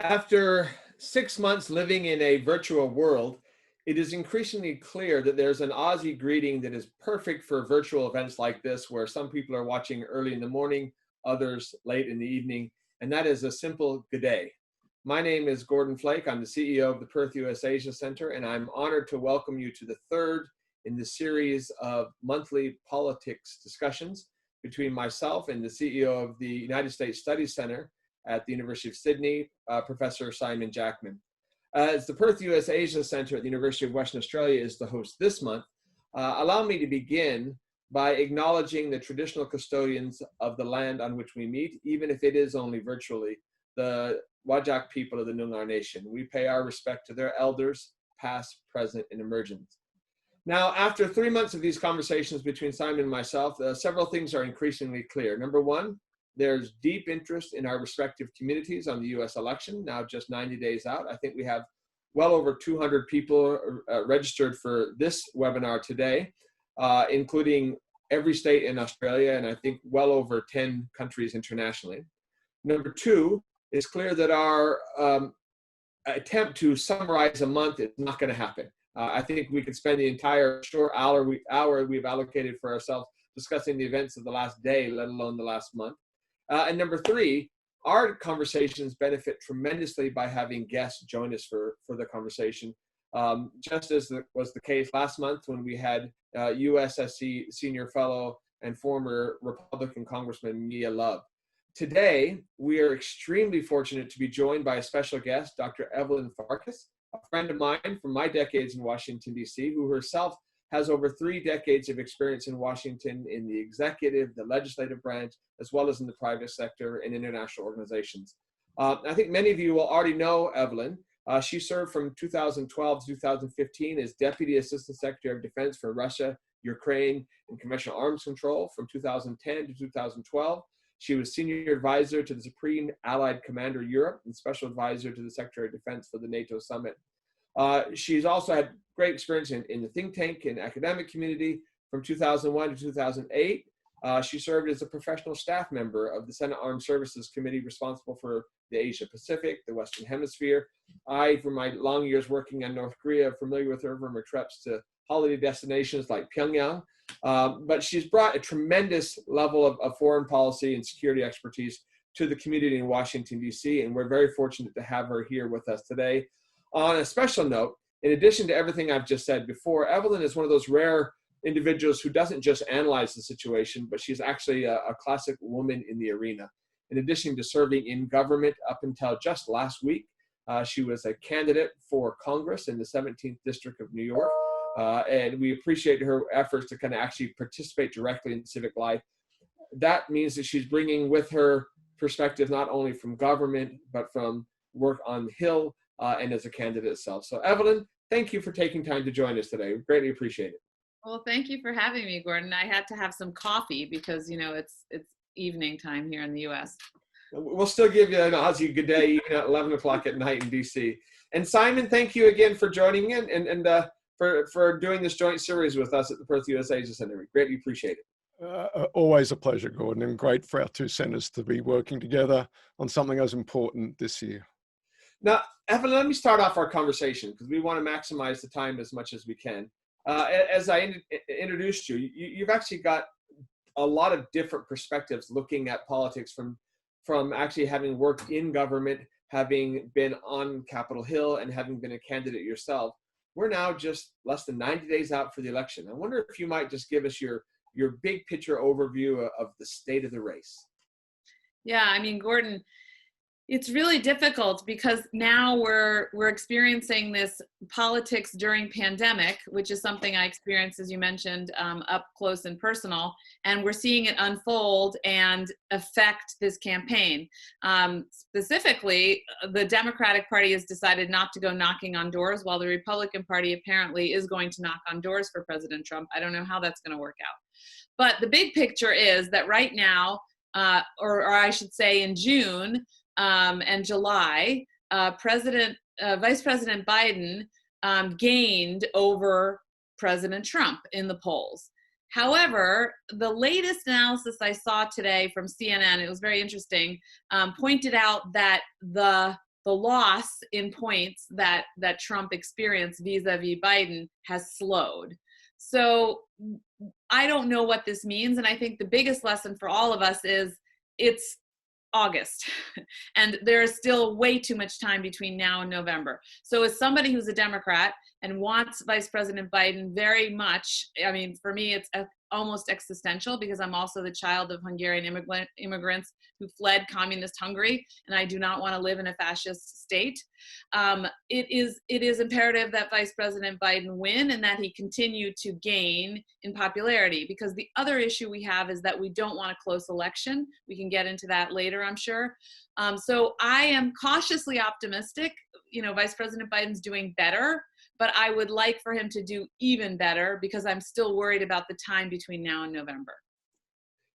After 6 months living in a virtual world, it is increasingly clear that there's an Aussie greeting that is perfect for virtual events like this, where some people are watching early in the morning, others late in the evening, and that is a simple good day. My name is Gordon Flake. I'm the CEO of the Perth USAsia Center, and I'm honored to welcome you to the third in the series of monthly politics discussions between myself and the CEO of the United States Studies Center at the University of Sydney, Professor Simon Jackman. As the Perth US-Asia Center at the University of Western Australia is the host this month, allow me to begin by acknowledging the traditional custodians of the land on which we meet, even if it is only virtually, the Whadjuk people of the Noongar Nation. We pay our respect to their elders, past, present, and emergent. Now, after 3 months of these conversations between Simon and myself, several things are increasingly clear. Number one, there's deep interest in our respective communities on the US election, now just 90 days out. I think we have well over 200 people registered for this webinar today, including every state in Australia, and I think well over 10 countries internationally. Number two, it's clear that our attempt to summarize a month is not going to happen. I think we could spend the entire short hour we've allocated for ourselves discussing the events of the last day, let alone the last month. And number three, our conversations benefit tremendously by having guests join us for the conversation, just as was the case last month when we had USSC senior fellow and former Republican Congressman Mia Love. Today, we are extremely fortunate to be joined by a special guest, Dr. Evelyn Farkas, a friend of mine from my decades in Washington, D.C., who herself has over 3 decades of experience in Washington in the executive, the legislative branch, as well as in the private sector and international organizations. I think many of you will already know Evelyn. She served from 2012 to 2015 as Deputy Assistant Secretary of Defense for Russia, Ukraine, and Conventional Arms Control from 2010 to 2012. She was Senior Advisor to the Supreme Allied Commander Europe and Special Advisor to the Secretary of Defense for the NATO Summit. She's also had great experience in the think tank and academic community from 2001 to 2008. She served as a professional staff member of the Senate Armed Services Committee responsible for the Asia Pacific, the Western Hemisphere. I, for my long years working in North Korea, familiar with her from her trips to holiday destinations like Pyongyang. But she's brought a tremendous level of foreign policy and security expertise to the community in Washington, D.C., and we're very fortunate to have her here with us today. On a special note, in addition to everything I've just said before, Evelyn is one of those rare individuals who doesn't just analyze the situation, but she's actually a classic woman in the arena. In addition to serving in government up until just last week, she was a candidate for Congress in the 17th District of New York, and we appreciate her efforts to kind of actually participate directly in civic life. That means that she's bringing with her perspective not only from government, but from work on the Hill, and as a candidate itself. So Evelyn, thank you for taking time to join us today. We greatly appreciate it. Well, thank you for having me, Gordon. I had to have some coffee because, you know, it's evening time here in the U.S. We'll still give you an Aussie good day even at 11 o'clock at night in D.C. And Simon, thank you again for joining in and for doing this joint series with us at the Perth USAsia Center. We greatly appreciate it. Always a pleasure, Gordon, and great for our two centers to be working together on something as important this year. Now, Evelyn, let me start off our conversation because we want to maximize the time as much as we can. As I introduced you, you've actually got a lot of different perspectives looking at politics from actually having worked in government, having been on Capitol Hill, and having been a candidate yourself. We're now just less than 90 days out for the election. I wonder if you might just give us your big picture overview of the state of the race. Yeah, I mean, Gordon, it's really difficult because now we're experiencing this politics during pandemic, which is something I experienced, as you mentioned, up close and personal, and we're seeing it unfold and affect this campaign. Specifically, the Democratic Party has decided not to go knocking on doors, while the Republican Party apparently is going to knock on doors for President Trump. I don't know how that's going to work out. But the big picture is that right now, or I should say in June, and July, Vice President Biden gained over President Trump in the polls. However, the latest analysis I saw today from CNN, it was very interesting, pointed out that the the loss in points that Trump experienced vis-a-vis Biden has slowed. So I don't know what this means. And I think the biggest lesson for all of us is it's August and there is still way too much time between now and November. So as somebody who's a Democrat and wants Vice President Biden very much, I mean, for me, it's almost existential because I'm also the child of Hungarian immigrants who fled communist Hungary, and I do not want to live in a fascist state. It is imperative that Vice President Biden win and that he continue to gain in popularity, because the other issue we have is that we don't want a close election. We can get into that later, I'm sure. So I am cautiously optimistic. You know, Vice President Biden's doing better, but I would like for him to do even better because I'm still worried about the time between now and November.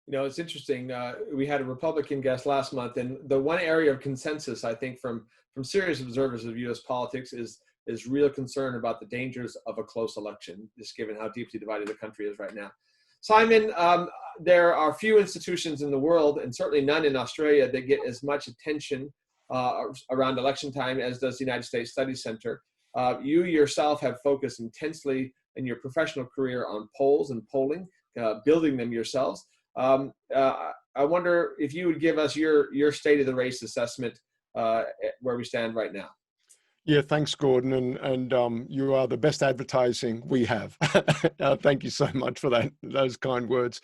You know, it's interesting. We had a Republican guest last month, and the one area of consensus, I think, from serious observers of U.S. politics is real concern about the dangers of a close election, just given how deeply divided the country is right now. Simon, there are few institutions in the world, and certainly none in Australia, that get as much attention around election time as does the United States Studies Center. You yourself have focused intensely in your professional career on polls and polling, building them yourselves. I wonder if you would give us your state of the race assessment where we stand right now. Yeah, thanks, Gordon, and you are the best advertising we have. Thank you so much for those kind words.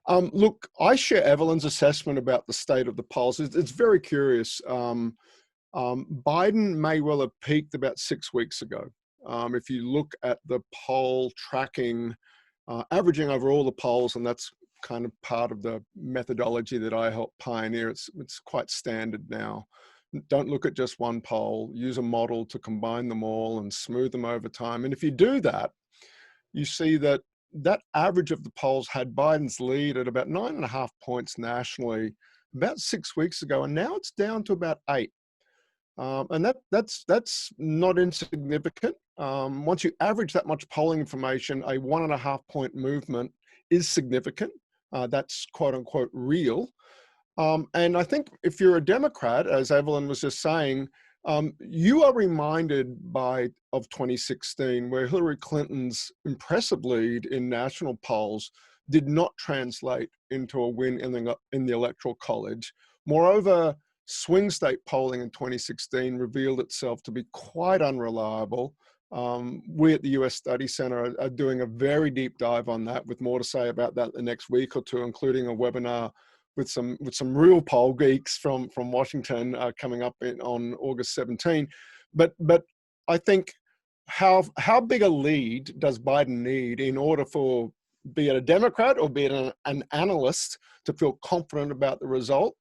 Look, I share Evelyn's assessment about the state of the polls. It's very curious. Biden may well have peaked about 6 weeks ago. If you look at the poll tracking, averaging over all the polls, and that's kind of part of the methodology that I helped pioneer, it's quite standard now. Don't look at just one poll, use a model to combine them all and smooth them over time. And if you do that, you see that average of the polls had Biden's lead at about 9.5 points nationally about 6 weeks ago, and now it's down to about 8. And that's not insignificant. Once you average that much polling information, a 1.5 point movement is significant. That's quote unquote real. And I think if you're a Democrat, as Evelyn was just saying, you are reminded of 2016, where Hillary Clinton's impressive lead in national polls did not translate into a win in the Electoral College. Moreover, swing state polling in 2016 revealed itself to be quite unreliable. We at the US Study Center are doing a very deep dive on that, with more to say about that the next week or two, including a webinar with some real poll geeks from Washington coming up on August 17. But I think how big a lead does Biden need in order for, be it a Democrat or be it an analyst, to feel confident about the result?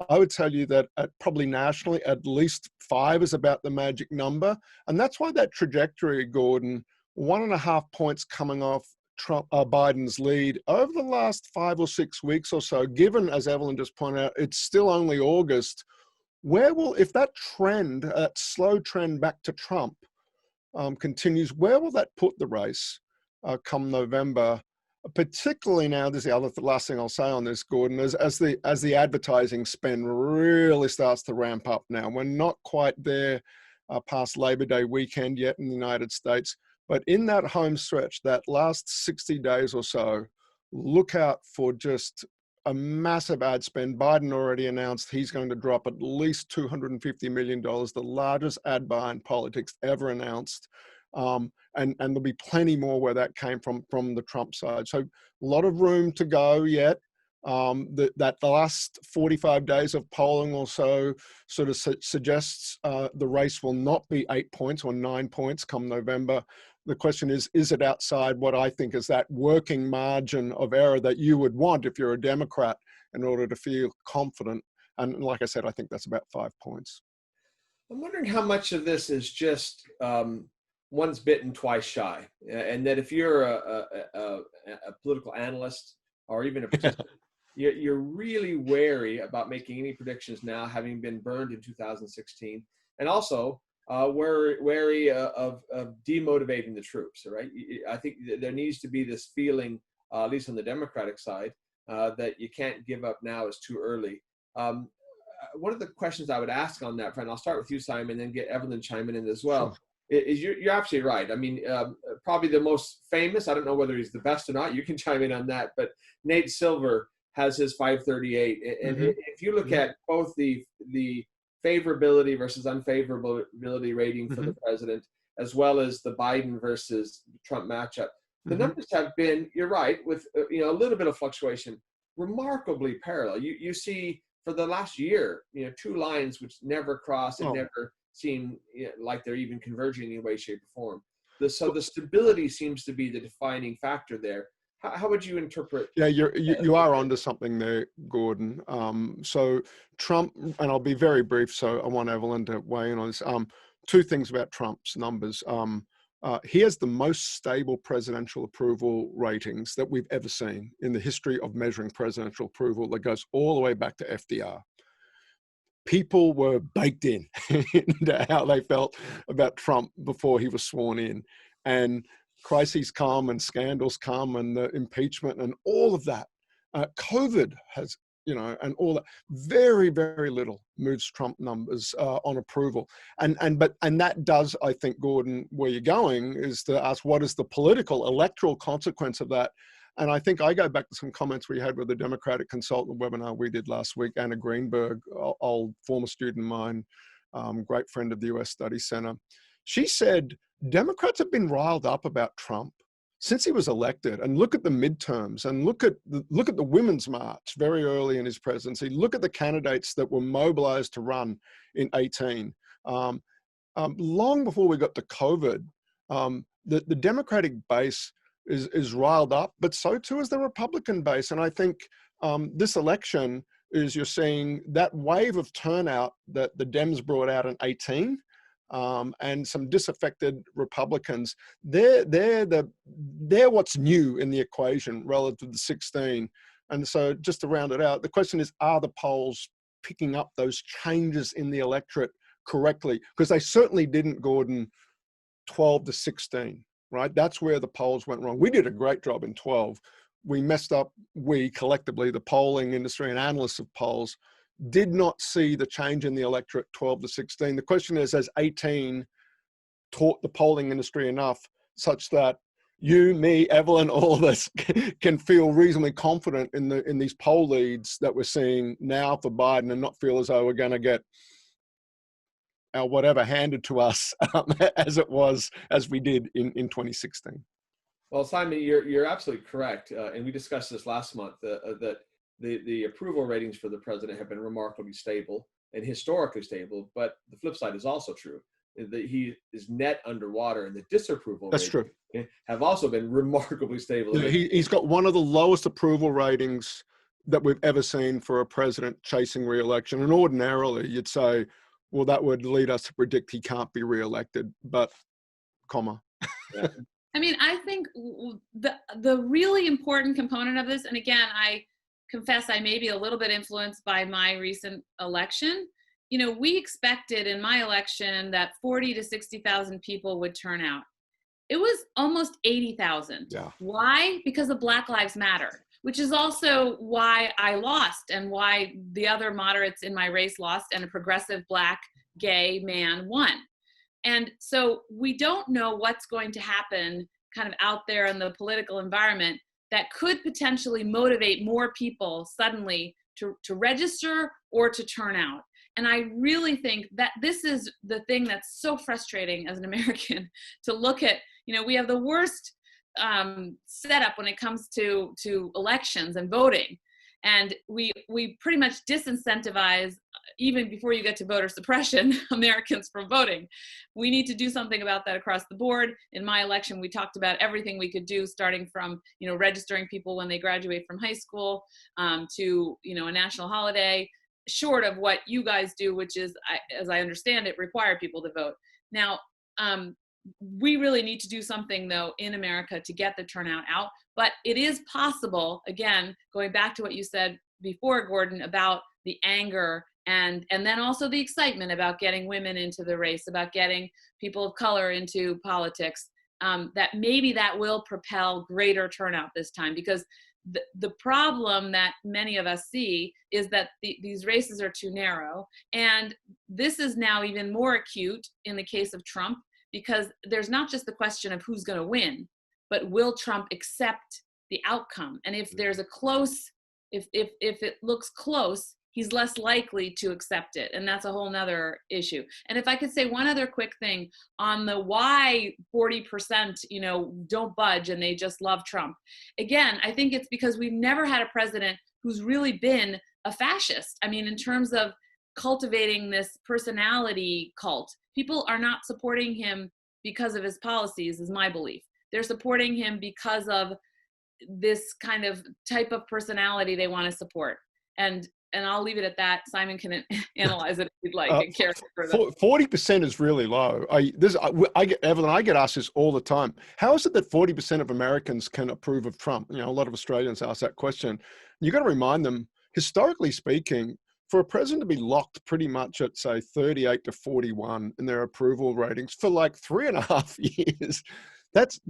I would tell you that probably nationally, at least 5 is about the magic number. And that's why that trajectory, Gordon, 1.5 points coming off Biden's lead over the last 5 or 6 weeks or so, given, as Evelyn just pointed out, it's still only August. If that trend, that slow trend back to Trump continues, where will that put the race come November? Particularly now, this is the last thing I'll say on this, Gordon, as the advertising spend really starts to ramp up now. We're not quite there past Labor Day weekend yet in the United States, but in that home stretch, that last 60 days or so, look out for just a massive ad spend. Biden already announced he's going to drop at least $250 million, the largest ad buy in politics ever announced. And there'll be plenty more where that came from the Trump side. So a lot of room to go yet. The last 45 days of polling or so sort of suggests the race will not be 8 points or 9 points come November. The question is it outside what I think is that working margin of error that you would want if you're a Democrat in order to feel confident? And like I said, I think that's about 5 points. I'm wondering how much of this is just once bitten, twice shy, and that if you're a political analyst or even a participant, you're really wary about making any predictions now, having been burned in 2016, and also wary of demotivating the troops. Right? I think there needs to be this feeling, at least on the Democratic side, that you can't give up now. It's too early. one of the questions I would ask on that front, I'll start with you, Simon, and then get Evelyn chiming in as well. Sure. Is you're absolutely right. I mean, probably the most famous, I don't know whether he's the best or not, you can chime in on that, but Nate Silver has his 538. And if you look at both the favorability versus unfavorability rating for the president, as well as the Biden versus Trump matchup, the numbers have been, you're right, with a little bit of fluctuation, remarkably parallel. You see for the last year, two lines which never cross and never seem like they're even converging in any way, shape, or form. So the stability seems to be the defining factor there. How would you interpret? Yeah, you are onto something there, Gordon. So Trump, and I'll be very brief, so I want Evelyn to weigh in on this. Two things about Trump's numbers. He has the most stable presidential approval ratings that we've ever seen in the history of measuring presidential approval that goes all the way back to FDR. People were baked in into how they felt about Trump before he was sworn in. And crises come and scandals come and the impeachment and all of that. COVID has, and all that. Very, very little moves Trump numbers on approval. And that does, I think, Gordon, where you're going is to ask what is the political electoral consequence of that. And I think I go back to some comments we had with the Democratic consultant webinar we did last week, Anna Greenberg, old former student of mine, great friend of the US Study Center. She said, Democrats have been riled up about Trump since he was elected, and look at the midterms and look at the Women's March very early in his presidency. Look at the candidates that were mobilized to run in 18. Long before we got to COVID, the Democratic base is riled up, but so too is the Republican base. And I think this election is you're seeing that wave of turnout that the Dems brought out in 18. And some disaffected Republicans, they're what's new in the equation relative to 16. And so just to round it out, the question is, are the polls picking up those changes in the electorate correctly? Because they certainly didn't, Gordon, 12 to 16, right? That's where the polls went wrong. We did a great job in 12. We messed up, collectively, the polling industry and analysts of polls, did not see the change in the electorate 12 to 16. The question is, has 18 taught the polling industry enough such that you, me, Evelyn, all of us can feel reasonably confident in these poll leads that we're seeing now for Biden and not feel as though we're going to get our whatever handed to us as we did in 2016. Well, Simon, you're absolutely correct. And we discussed this last month, that the approval ratings for the president have been remarkably stable and historically stable, but the flip side is also true, that he is net underwater, and the disapproval ratings true. Have also been remarkably stable. Yeah, he's got one of the lowest approval ratings that we've ever seen for a president chasing re-election. And ordinarily you'd say, well, that would lead us to predict he can't be re-elected, but comma. Yeah. I mean, I think the really important component of this, and again, I confess I may be a little bit influenced by my recent election. We expected in my election that 40 to 60,000 people would turn out. It was almost 80,000. Yeah. Why? Because of Black Lives Matter, which is also why I lost and why the other moderates in my race lost and a progressive Black gay man won. And so we don't know what's going to happen kind of out there in the political environment that could potentially motivate more people suddenly to register or to turn out. And I really think that this is the thing that's so frustrating as an American to look at. We have the worst setup when it comes to elections and voting. And we pretty much disincentivize, even before you get to voter suppression, Americans from voting. We need to do something about that across the board. In my election, we talked about everything we could do, starting from registering people when they graduate from high school to a national holiday, short of what you guys do, which is, as I understand it, require people to vote. Now, we really need to do something, though, in America to get the turnout out. But it is possible, again, going back to what you said before, Gordon, about the anger and then also the excitement about getting women into the race, about getting people of color into politics, that maybe that will propel greater turnout this time. Because The problem that many of us see is that these races are too narrow. And this is now even more acute in the case of Trump, because there's not just the question of who's going to win, but will Trump accept the outcome? And if there's a close, if it looks close, he's less likely to accept it. And that's a whole nother issue. And if I could say one other quick thing on the why 40%, don't budge and they just love Trump. Again, I think it's because we've never had a president who's really been a fascist. I mean, in terms of cultivating this personality cult, people are not supporting him because of his policies, is my belief. They're supporting him because of this kind of type of personality they want to support. And I'll leave it at that. Simon can analyze it if you'd like. 40% is really low. I get, Evelyn, I get asked this all the time. How is it that 40% of Americans can approve of Trump? A lot of Australians ask that question. You got to remind them, historically speaking, for a president to be locked pretty much at, say, 38 to 41 in their approval ratings for like 3.5 years, that's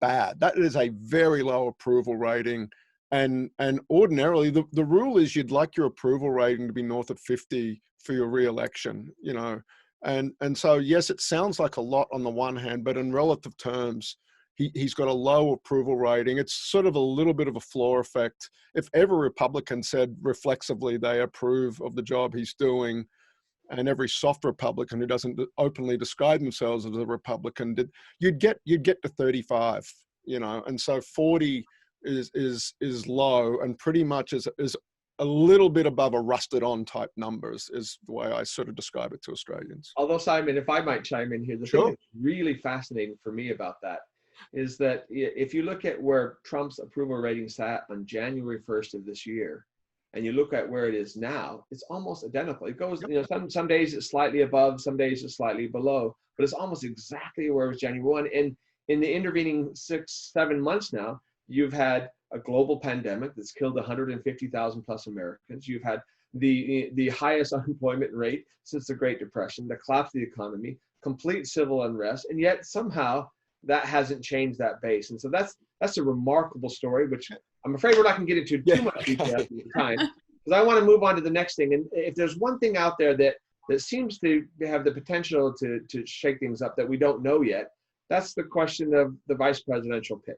bad. That is a very low approval rating. And ordinarily, the rule is you'd like your approval rating to be north of 50 for your re-election, And so, yes, it sounds like a lot on the one hand, but in relative terms, he's got a low approval rating. It's sort of a little bit of a floor effect. If every Republican said reflexively they approve of the job he's doing, and every soft Republican who doesn't openly describe themselves as a Republican did, you'd get to 35, And so 40 is low, and pretty much is a little bit above a rusted on type numbers is the way I sort of describe it to Australians. Although, Simon, if I might chime in here, the thing that's really fascinating for me about that is that if you look at where Trump's approval rating sat on January 1st of this year, and you look at where it is now, it's almost identical. It goes, some days it's slightly above, some days it's slightly below, but it's almost exactly where it was January 1. And in the intervening 6-7 months now, you've had a global pandemic that's killed 150,000 plus Americans. You've had the highest unemployment rate since the Great Depression, the collapse of the economy, complete civil unrest, and yet somehow that hasn't changed that base. And so that's a remarkable story, which I'm afraid we're not going to get into too much detail at the time, because I want to move on to the next thing. And if there's one thing out there that seems to have the potential to shake things up that we don't know yet, that's the question of the vice presidential pick.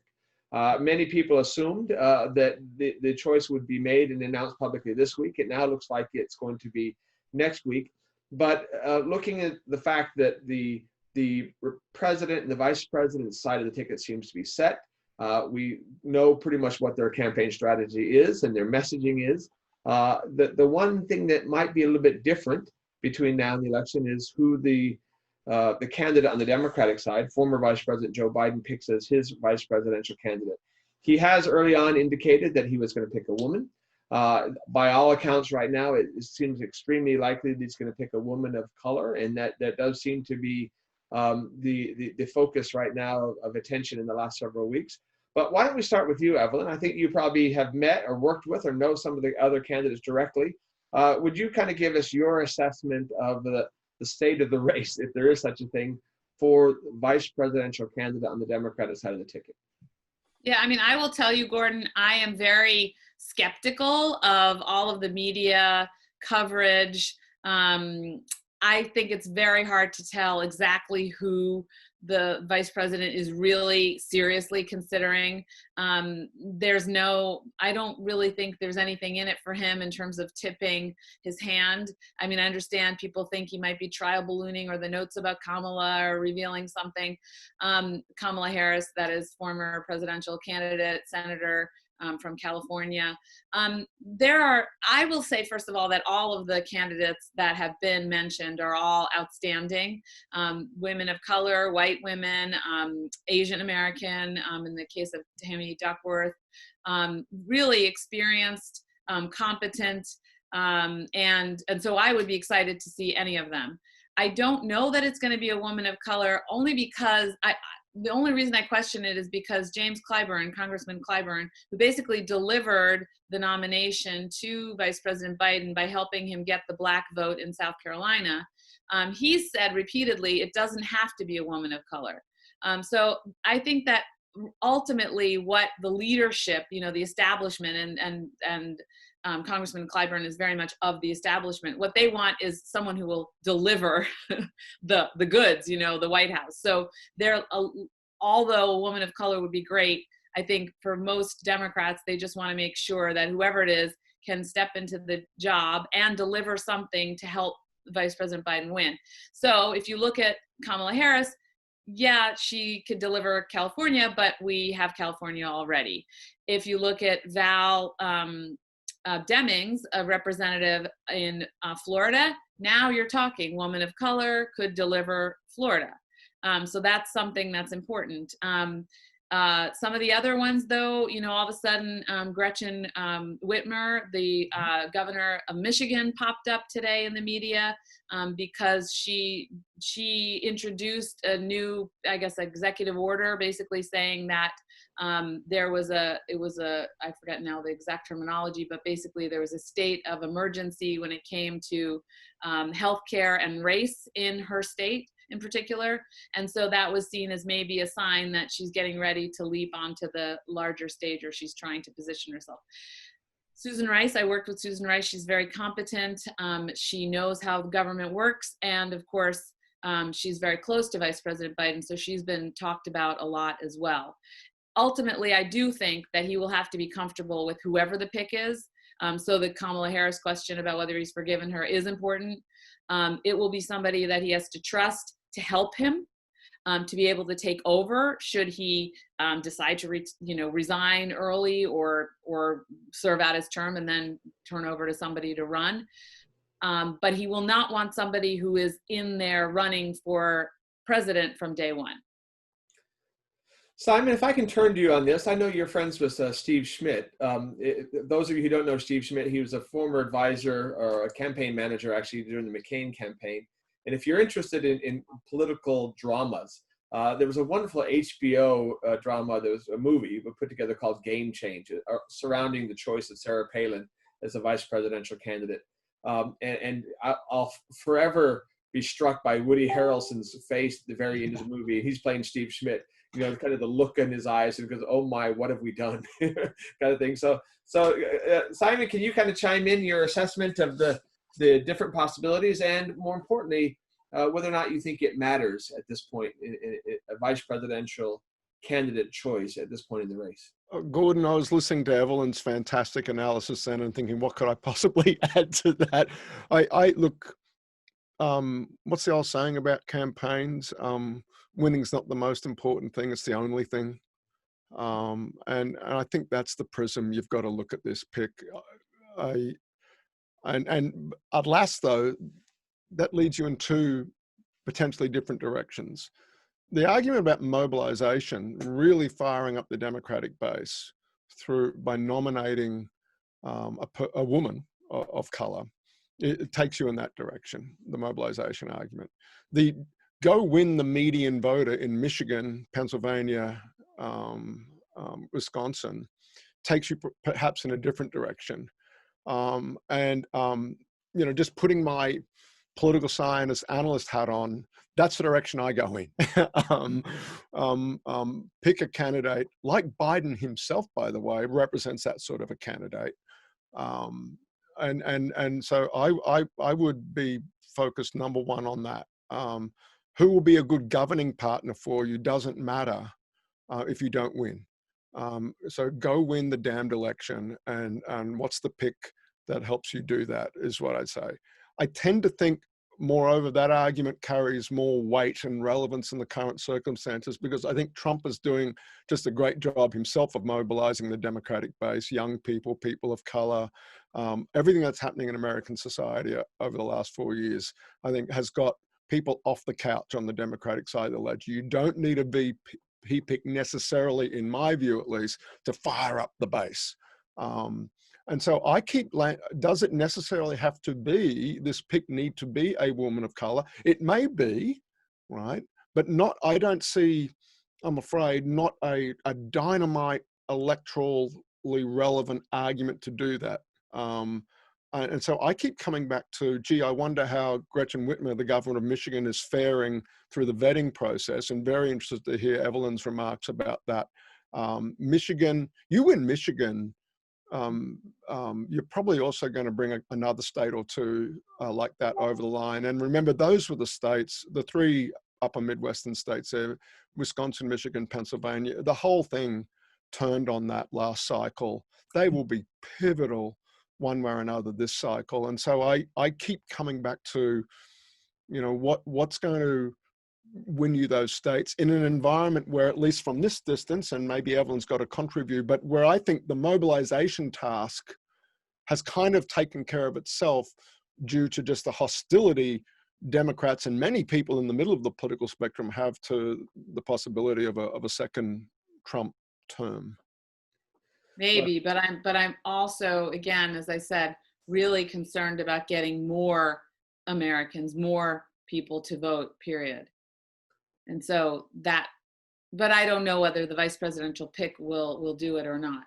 Many people assumed that the choice would be made and announced publicly this week. It now looks like it's going to be next week. But looking at the fact that the president and the vice president's side of the ticket seems to be set, we know pretty much what their campaign strategy is and their messaging is. The one thing that might be a little bit different between now and the election is who the candidate on the Democratic side, former Vice President Joe Biden, picks as his vice presidential candidate. He has early on indicated that he was going to pick a woman. By all accounts right now, it seems extremely likely that he's going to pick a woman of color, and that does seem to be the focus right now of attention in the last several weeks. But why don't we start with you, Evelyn? I think you probably have met or worked with or know some of the other candidates directly. Would you kind of give us your assessment of the state of the race, if there is such a thing, for vice presidential candidate on the Democratic side of the ticket? Yeah, I mean, I will tell you, Gordon, I am very skeptical of all of the media coverage. I think it's very hard to tell exactly who the vice president is really seriously considering. I don't really think there's anything in it for him in terms of tipping his hand. I mean, I understand people think he might be trial ballooning, or the notes about Kamala are revealing something. Kamala Harris, that is former presidential candidate, senator, from California. I will say, first of all, that all of the candidates that have been mentioned are all outstanding. Women of color, white women, Asian American, in the case of Tammy Duckworth, really experienced, competent, and so I would be excited to see any of them. I don't know that it's going to be a woman of color, only because the only reason I question it is because James Clyburn, Congressman Clyburn, who basically delivered the nomination to Vice President Biden by helping him get the black vote in South Carolina, he said repeatedly it doesn't have to be a woman of color. So I think that ultimately what the leadership, the establishment, and Congressman Clyburn is very much of the establishment. What they want is someone who will deliver the goods, the White House. So although a woman of color would be great, I think for most Democrats, they just want to make sure that whoever it is can step into the job and deliver something to help Vice President Biden win. So if you look at Kamala Harris, yeah, she could deliver California, but we have California already. If you look at Val Demings, a representative in Florida, now you're talking woman of color could deliver Florida. So that's something that's important. Some of the other ones, though, all of a sudden, Gretchen Whitmer, the governor of Michigan, popped up today in the media because she introduced a new, I guess, executive order, basically saying that I forget now the exact terminology, but basically there was a state of emergency when it came to healthcare and race in her state in particular. And so that was seen as maybe a sign that she's getting ready to leap onto the larger stage, or she's trying to position herself. Susan Rice, I worked with Susan Rice. She's very competent. She knows how the government works. And of course, she's very close to Vice President Biden. So she's been talked about a lot as well. Ultimately, I do think that he will have to be comfortable with whoever the pick is. So the Kamala Harris question about whether he's forgiven her is important. It will be somebody that he has to trust to help him, to be able to take over should he decide to resign early or serve out his term and then turn over to somebody to run. But he will not want somebody who is in there running for president from day one. Simon, if I can turn to you on this, I know you're friends with Steve Schmidt. Those of you who don't know Steve Schmidt, he was a former advisor or a campaign manager actually during the McCain campaign. And if you're interested in political dramas, there was a wonderful HBO drama, there was a movie put together called Game Change, surrounding the choice of Sarah Palin as a vice presidential candidate. And I'll forever be struck by Woody Harrelson's face at the very end of the movie. He's playing Steve Schmidt. Kind of the look in his eyes, and goes, "Oh my, what have we done?" kind of thing. So Simon, can you kind of chime in your assessment of the different possibilities, and more importantly, whether or not you think it matters at this point in a vice presidential candidate choice at this point in the race? Gordon, I was listening to Evelyn's fantastic analysis then and thinking, what could I possibly add to that? I look, what's the old saying about campaigns? Winning's not the most important thing, it's the only thing. And I think that's the prism you've got to look at this pick. And at last, though, that leads you in two potentially different directions. The argument about mobilization really firing up the Democratic base by nominating a woman of color, it takes you in that direction, the mobilization argument. The go win the median voter in Michigan, Pennsylvania, Wisconsin takes you perhaps in a different direction. Just putting my political science analyst hat on, that's the direction I go in. Pick a candidate like Biden himself, by the way, represents that sort of a candidate. And so I would be focused number one on that. Who will be a good governing partner for you doesn't matter if you don't win. So go win the damned election, and what's the pick that helps you do that is what I'd say. I tend to think, moreover, that argument carries more weight and relevance in the current circumstances, because I think Trump is doing just a great job himself of mobilizing the Democratic base, young people, people of color, everything that's happening in American society over the last 4 years, I think has got people off the couch on the Democratic side of the ledger. You don't need a VP pick necessarily, in my view at least, to fire up the base. And so I keep, does it necessarily have to be, this pick need to be a woman of color? It may be, right? But not, I don't see, I'm afraid, not a dynamite electorally relevant argument to do that. And so I keep coming back to, gee, I wonder how Gretchen Whitmer, the governor of Michigan, is faring through the vetting process, and very interested to hear Evelyn's remarks about that. Michigan, you win Michigan, you're probably also going to bring another state or two like that over the line. And remember, those were the states, the three upper Midwestern states there, Wisconsin, Michigan, Pennsylvania. The whole thing turned on that last cycle. They will be pivotal one way or another this cycle. And so I keep coming back to, you know, what's going to win you those states in an environment where, at least from this distance, and maybe Evelyn's got a contrary, but where I think the mobilization task has kind of taken care of itself due to just the hostility Democrats and many people in the middle of the political spectrum have to the possibility of a second Trump term. Maybe, but I'm also, again, as I said, really concerned about getting more Americans, more people to vote, period. And so that, but I don't know whether the vice presidential pick will do it or not.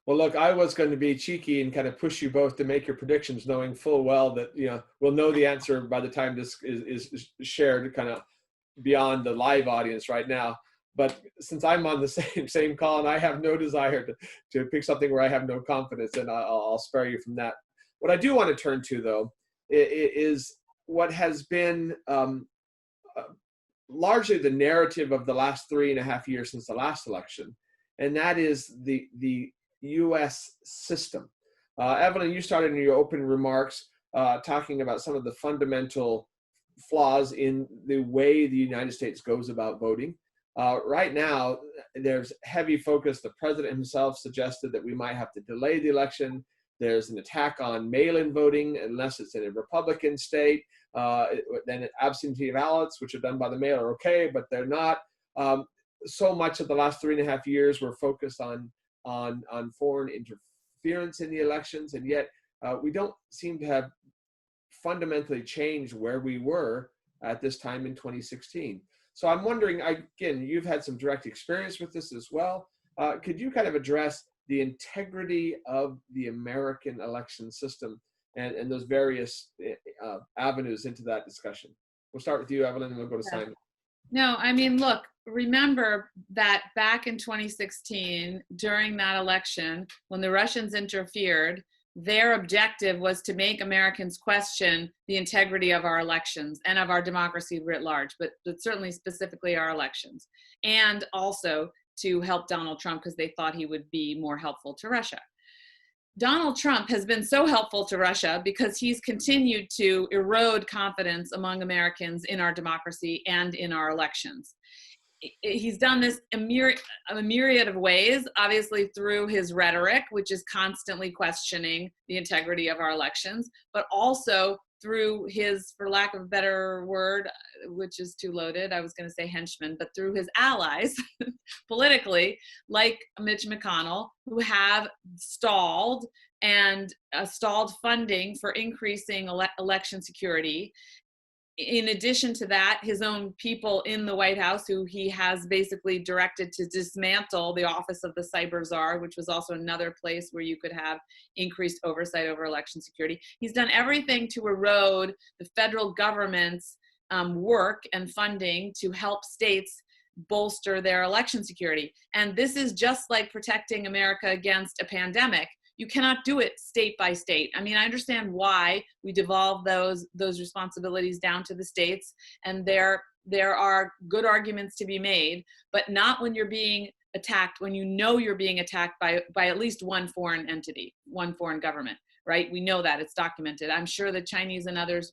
Well, look, I was going to be cheeky and kind of push you both to make your predictions, knowing full well that, you know, we'll know the answer by the time this is shared kind of beyond the live audience right now. But since I'm on the same call and I have no desire to pick something where I have no confidence, and I'll spare you from that. What I do want to turn to, though, is what has been largely the narrative of the last 3.5 years since the last election, and that is the U.S. system. Evelyn, you started in your opening remarks talking about some of the fundamental flaws in the way the United States goes about voting. Right now, there's heavy focus. The president himself suggested that we might have to delay the election. There's an attack on mail-in voting unless it's in a Republican state. Then absentee ballots, which are done by the mail, are okay, but they're not. So much of the last 3.5 years were focused on foreign interference in the elections, and yet we don't seem to have fundamentally changed where we were at this time in 2016. So I'm wondering, again, you've had some direct experience with this as well. Could you kind of address the integrity of the American election system and those various avenues into that discussion? We'll start with you, Evelyn, and we'll go to Simon. No, I mean, look, remember that back in 2016, during that election, when the Russians interfered, their objective was to make Americans question the integrity of our elections and of our democracy writ large, but certainly specifically our elections, and also to help Donald Trump because they thought he would be more helpful to Russia. Donald Trump has been so helpful to Russia because he's continued to erode confidence among Americans in our democracy and in our elections. He's done this a myriad of ways, obviously through his rhetoric, which is constantly questioning the integrity of our elections, but also through his, for lack of a better word, which is too loaded, I was going to say henchmen, but through his allies politically, like Mitch McConnell, who have stalled funding for increasing election security. In addition to that, his own people in the White House, who he has basically directed to dismantle the office of the cyber czar, which was also another place where you could have increased oversight over election security. He's done everything to erode the federal government's work and funding to help states bolster their election security. And this is just like protecting America against a pandemic. You cannot do it state by state. I mean, I understand why we devolve those responsibilities down to the states, and there are good arguments to be made, but not when you're being attacked, when you know you're being attacked by at least one foreign entity, one foreign government, right? We know that, it's documented. I'm sure the Chinese and others,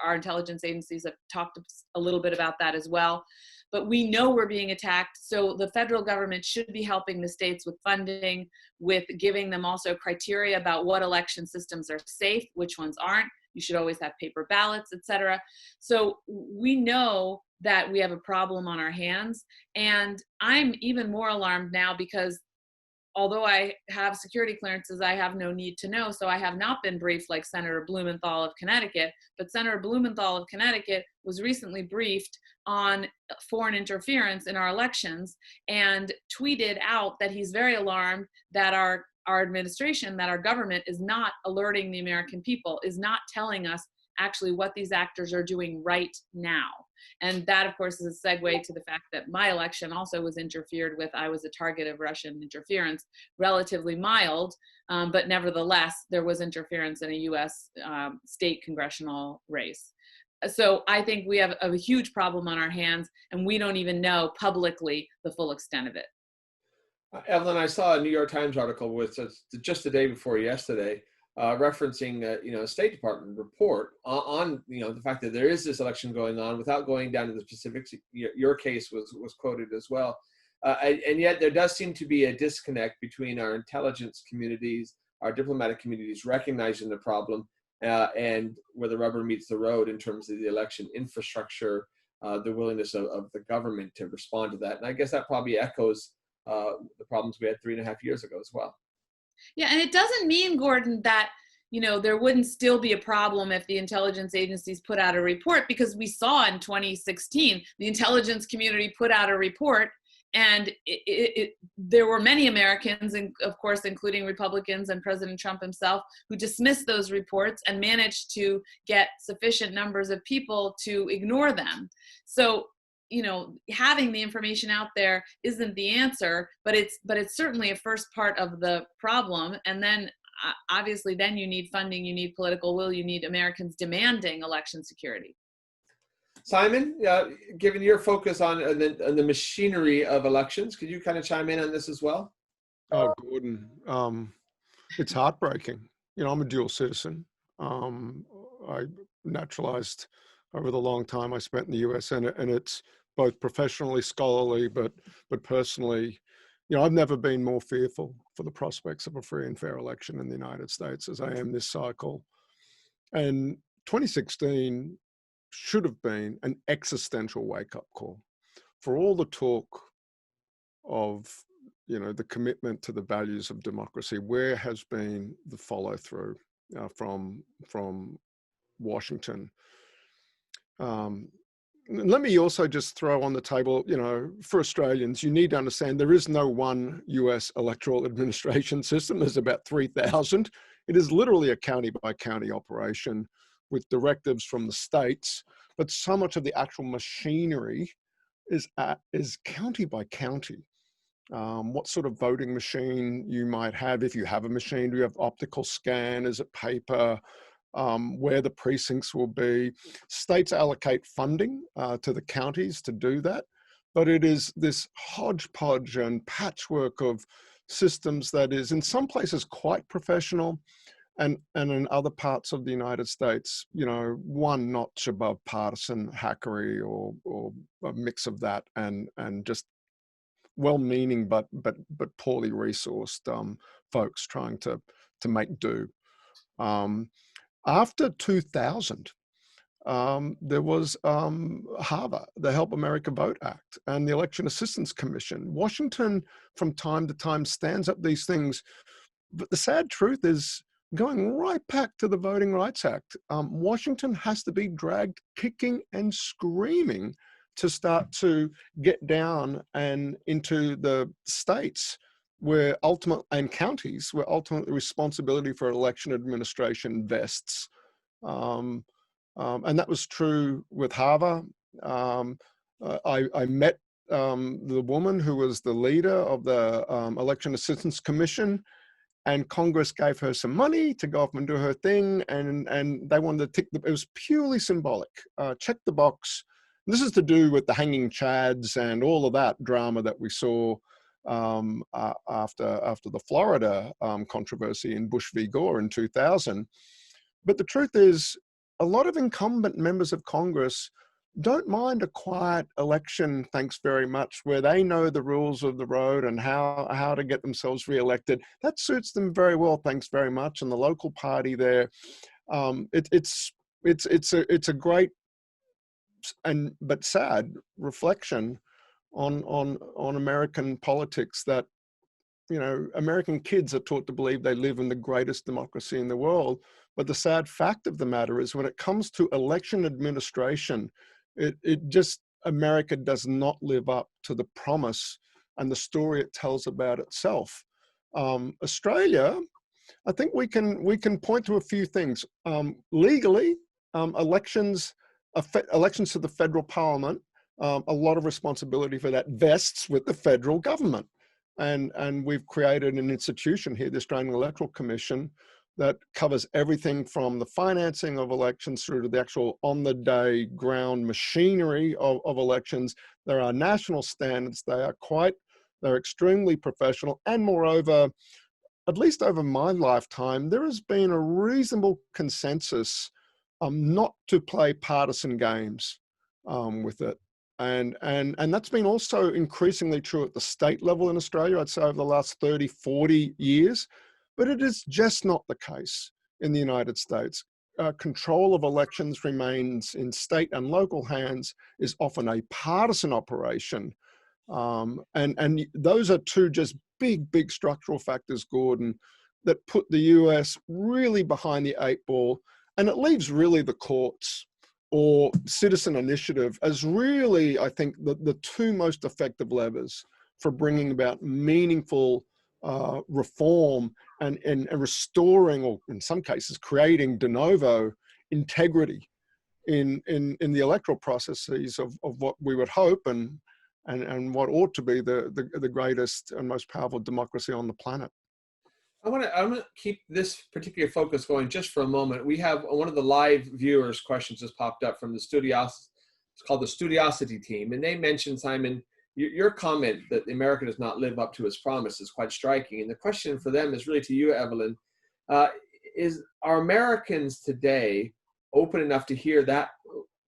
our intelligence agencies, have talked a little bit about that as well. But we know we're being attacked, so the federal government should be helping the states with funding, with giving them also criteria about what election systems are safe, which ones aren't. You should always have paper ballots, et cetera. So we know that we have a problem on our hands, and I'm even more alarmed now because although I have security clearances, I have no need to know, so I have not been briefed like Senator Blumenthal of Connecticut, but Senator Blumenthal of Connecticut was recently briefed on foreign interference in our elections and tweeted out that he's very alarmed that our our administration, that our government is not alerting the American people, is not telling us actually what these actors are doing right now. And that, of course, is a segue to the fact that my election also was interfered with. I was a target of Russian interference, relatively mild, but nevertheless, there was interference in a US state congressional race. So I think we have a huge problem on our hands, and we don't even know publicly the full extent of it. Evelyn, I saw a New York Times article with just the day before yesterday, referencing a State Department report on the fact that there is this election going on, without going down to the specifics. Your case was quoted as well, and yet there does seem to be a disconnect between our intelligence communities, our diplomatic communities recognizing the problem, and where the rubber meets the road in terms of the election infrastructure, the willingness of the government to respond to that. And I guess that probably echoes the problems we had 3.5 years ago as well. Yeah, and it doesn't mean, Gordon, that there wouldn't still be a problem if the intelligence agencies put out a report, because we saw in 2016 the intelligence community put out a report, and there were many Americans, and of course including Republicans and President Trump himself, who dismissed those reports and managed to get sufficient numbers of people to ignore them. So having the information out there isn't the answer, but it's certainly a first part of the problem. And then obviously then you need funding, you need political will, you need Americans demanding election security. Simon, given your focus on the machinery of elections, could you kind of chime in on this as well? Oh, Gordon, it's heartbreaking. I'm a dual citizen. I naturalized over the long time I spent in the US, and it's both professionally, scholarly, but personally, I've never been more fearful for the prospects of a free and fair election in the United States as I am this cycle. And 2016 should have been an existential wake-up call for all the talk of, the commitment to the values of democracy. Where has been the follow-through from Washington? Let me also just throw on the table, for Australians, you need to understand there is no one US electoral administration system. There's about 3,000. It is literally a county by county operation with directives from the states, but so much of the actual machinery is county by county. What sort of voting machine you might have, if you have a machine, do you have optical scan, is it paper? Where the precincts will be. States allocate funding to the counties to do that, but it is this hodgepodge and patchwork of systems that is in some places quite professional, and in other parts of the United States, one notch above partisan hackery or a mix of that and just well-meaning but poorly resourced folks trying to make do. After 2000, there was HAVA, the Help America Vote Act, and the Election Assistance Commission. Washington, from time to time, stands up these things. But the sad truth is, going right back to the Voting Rights Act, Washington has to be dragged kicking and screaming to start to get down and into the states and counties where ultimately responsibility for election administration vests. And that was true with HAVA. I met the woman who was the leader of the Election Assistance Commission, and Congress gave her some money to go off and do her thing, and they wanted to it was purely symbolic. Check the box. And this is to do with the hanging chads and all of that drama that we saw after the Florida controversy in Bush v. Gore in 2000. But the truth is, a lot of incumbent members of Congress don't mind a quiet election, thanks very much, where they know the rules of the road and how to get themselves reelected. That suits them very well, thanks very much. And the local party there, it's a great but sad reflection on American politics, that American kids are taught to believe they live in the greatest democracy in the world. But the sad fact of the matter is, when it comes to election administration, America does not live up to the promise and the story it tells about itself. Australia, I think we can point to a few things. Legally, elections to the federal parliament, a lot of responsibility for that vests with the federal government. And we've created an institution here, the Australian Electoral Commission, that covers everything from the financing of elections through to the actual on-the-day ground machinery of elections. There are national standards. They're extremely professional. And moreover, at least over my lifetime, there has been a reasonable consensus not to play partisan games with it. And that's been also increasingly true at the state level in Australia, I'd say over the last 30, 40 years. But it is just not the case in the United States. Control of elections remains in state and local hands, is often a partisan operation. And those are two just big structural factors, Gordon, that put the US really behind the 8 ball. And it leaves really the courts or citizen initiative as really, I think, the two most effective levers for bringing about meaningful reform and restoring, or in some cases creating de novo integrity in the electoral processes of what we would hope and what ought to be the greatest and most powerful democracy on the planet. I want to keep this particular focus going just for a moment. We have one of the live viewers' questions just popped up from the Studiosity. It's called the Studiosity team, and they mentioned, Simon, your comment that America does not live up to its promise is quite striking. And the question for them is really to you, Evelyn. Are Americans today open enough to hear that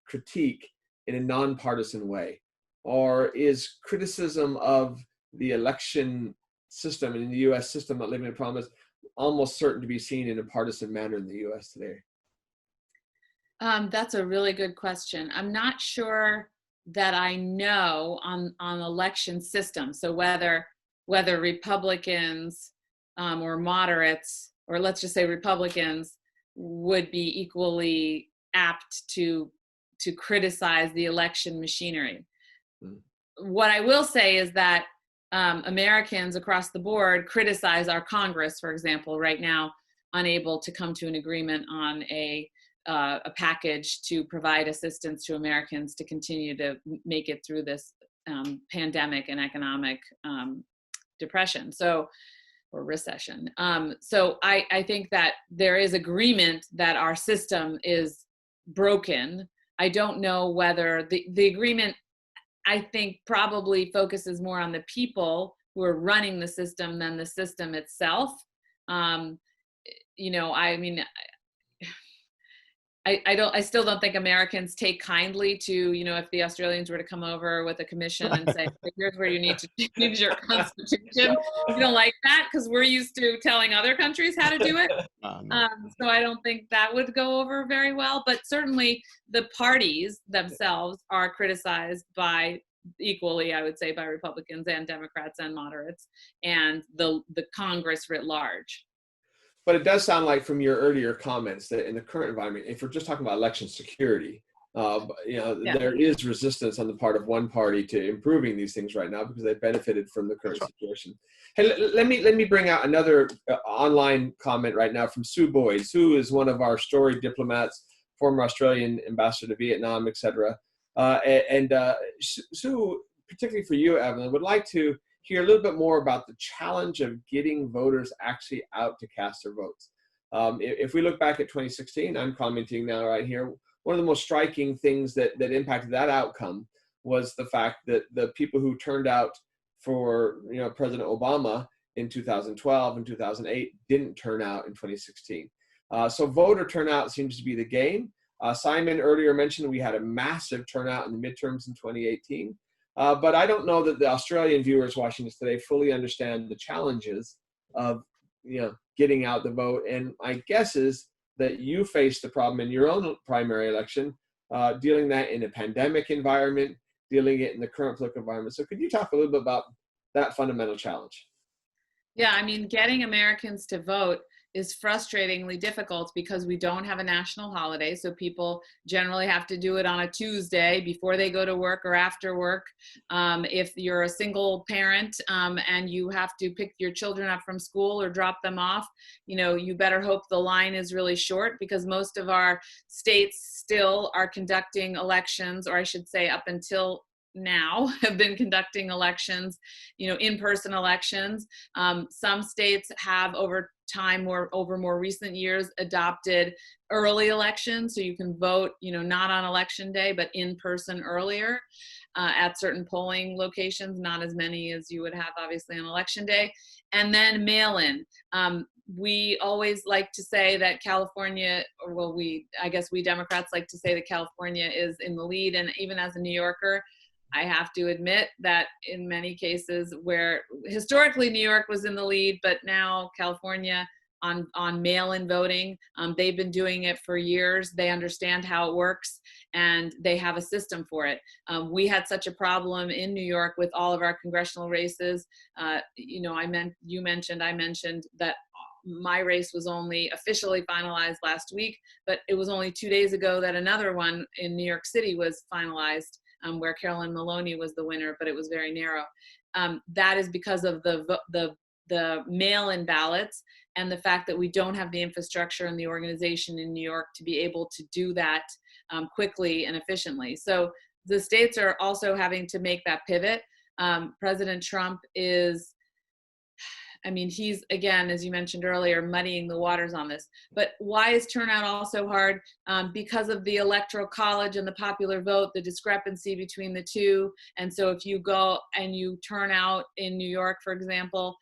critique in a nonpartisan way? Or is criticism of the election system and in the U.S. system not living up to promise almost certain to be seen in a partisan manner in the U.S. today? That's a really good question. I'm not sure that I know on election systems. So whether Republicans or moderates, or let's just say Republicans, would be equally apt to criticize the election machinery. What I will say is that Americans across the board criticize our Congress, for example, right now, unable to come to an agreement on a package to provide assistance to Americans to continue to make it through this pandemic and economic depression, or recession. So I think that there is agreement that our system is broken. I don't know whether the agreement, I think, probably focuses more on the people who are running the system than the system itself. I still don't think Americans take kindly to, if the Australians were to come over with a commission and say, here's where you need to change your constitution. We don't like that because we're used to telling other countries how to do it. So I don't think that would go over very well. But certainly the parties themselves are criticized by equally, I would say, by Republicans and Democrats and moderates, and the Congress writ large. But it does sound like from your earlier comments that in the current environment, if we're just talking about election security, there is resistance on the part of one party to improving these things right now because they've benefited from the current situation. Hey, let me bring out another online comment right now from Sue Boyd. Sue is one of our storied diplomats, former Australian ambassador to Vietnam, etc. Sue, particularly for you, Evelyn, would like to hear a little bit more about the challenge of getting voters actually out to cast their votes. If we look back at 2016, I'm commenting now right here, one of the most striking things that impacted that outcome was the fact that the people who turned out for President Obama in 2012 and 2008 didn't turn out in 2016. So voter turnout seems to be the game. Simon earlier mentioned we had a massive turnout in the midterms in 2018. But I don't know that the Australian viewers watching this today fully understand the challenges of getting out the vote. And my guess is that you faced the problem in your own primary election, dealing that in a pandemic environment, dealing it in the current political environment. So could you talk a little bit about that fundamental challenge? Yeah, I mean, getting Americans to vote is frustratingly difficult because we don't have a national holiday. So people generally have to do it on a Tuesday before they go to work or after work. If you're a single parent and you have to pick your children up from school or drop them off, you better hope the line is really short, because most of our states still are conducting elections, or I should say up until now have been conducting elections, in-person elections. Some states have over time, or over more recent years, adopted early elections, so you can vote, not on election day, but in person earlier at certain polling locations, not as many as you would have obviously on election day. And then mail-in. We always like to say that California, I guess we Democrats like to say that California is in the lead. And even as a New Yorker, I have to admit that in many cases where historically New York was in the lead, but now California on mail-in voting, they've been doing it for years. They understand how it works, and they have a system for it. We had such a problem in New York with all of our congressional races. I mentioned that my race was only officially finalized last week, but it was only 2 days ago that another one in New York City was finalized, where Carolyn Maloney was the winner, but it was very narrow. That is because of the mail-in ballots and the fact that we don't have the infrastructure and the organization in New York to be able to do that quickly and efficiently. So the states are also having to make that pivot. President Trump is, he's, again, as you mentioned earlier, muddying the waters on this. But why is turnout also hard? Because of the Electoral College and the popular vote, the discrepancy between the two. And so if you go and you turn out in New York, for example,